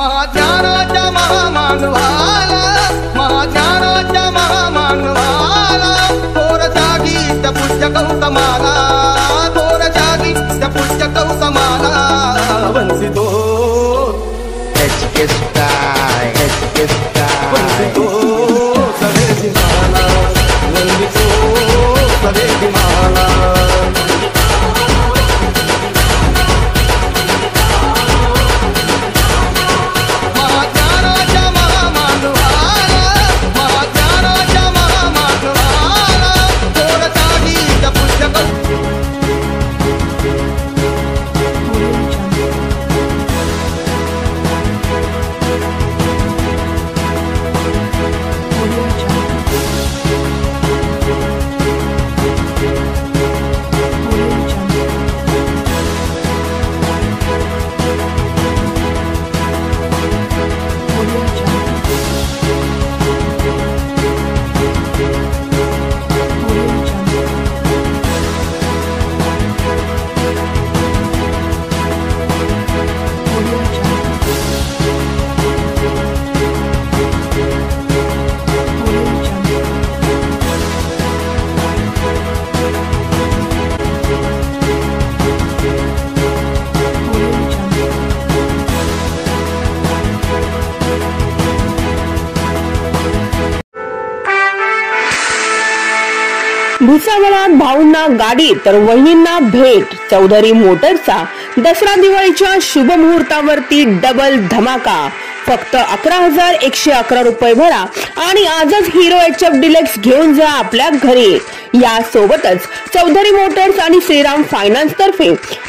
महाज्ञानाच्या महामानवाला, महाज्ञानाच्या महामानवाला, थोर जागी त्या पूज्य गौतमाला, थोर जागी त्या पूज्य गौतमाला वंदितो वंदितो सवेदी माला, वंदितो सवेदी माला। भुसावळात भाऊंना गाडी तर वहिनींना भेट। चौधरी मोटर्सचा दसरा दिवाळीच्या शुभ मुहूर्तावरती डबल धमाका। फक्त 11,111 रुपये भरा आणि आजच हिरो HF डिलक्स घेऊन जा आपल्या घरी। या सोबतच चौधरी मोटर्स आणि श्रीराम फायनान्स तर्फे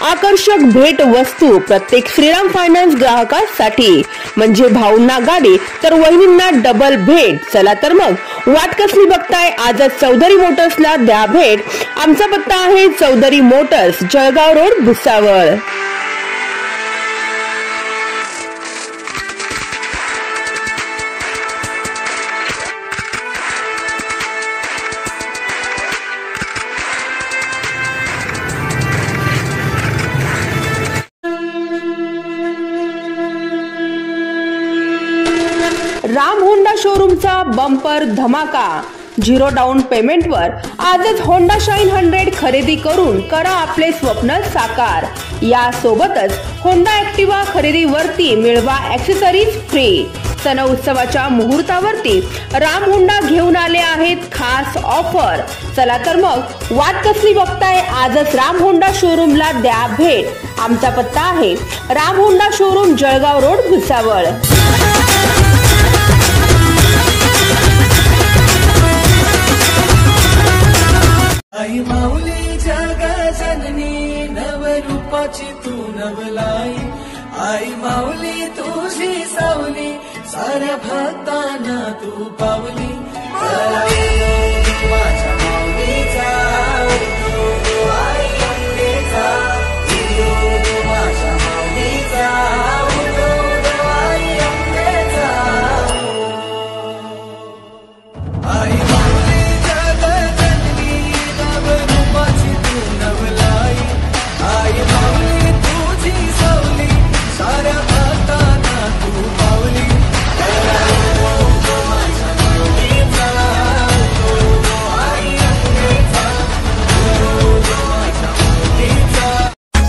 आकर्षक भेट वस्तू प्रत्येक श्रीराम फायनान्स ग्राहकांसाठी, म्हणजे भाऊंना गाडी तर वहिनींना डबल भेट। चला तर मग वाट कसली बघताय, आजच चौधरी मोटर्सला द्या भेट। आमचा पत्ता आहे Chaudhary motors, Jalgaon road, Bhusawal. Ram Honda शोरूमचा बंपर धमाका। 0 डाऊन पेमेंटवर आजच होंडा शाईन 100 खरेदी करून करा आपले स्वप्न साकार। या सोबतच होंडा ऍक्टिवा खरेदीवरती मिळवा ॲक्सेसरीज फ्री। सण उत्सवाच्या मुहूर्तावरती राम होंडा घेऊन आले आहेत खास ऑफर। चला तर मग वाट कसली बघताय, आजच राम होंडा शोरूमला द्या भेट। आमचा पत्ता आहे Ram Honda showroom, Jalgaon road, Bhusawal. आई माऊली जगजननी नवरूपाची तू नवलाई, आई माऊली तुझी सावली साऱ्या भक्तांना तू पावली। माझ्या माऊलीचा आई अंबेचा, माझ्या माऊलीचा आई अंबेचा। आई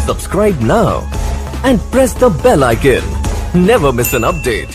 Subscribe now and press the bell icon. Never miss an update.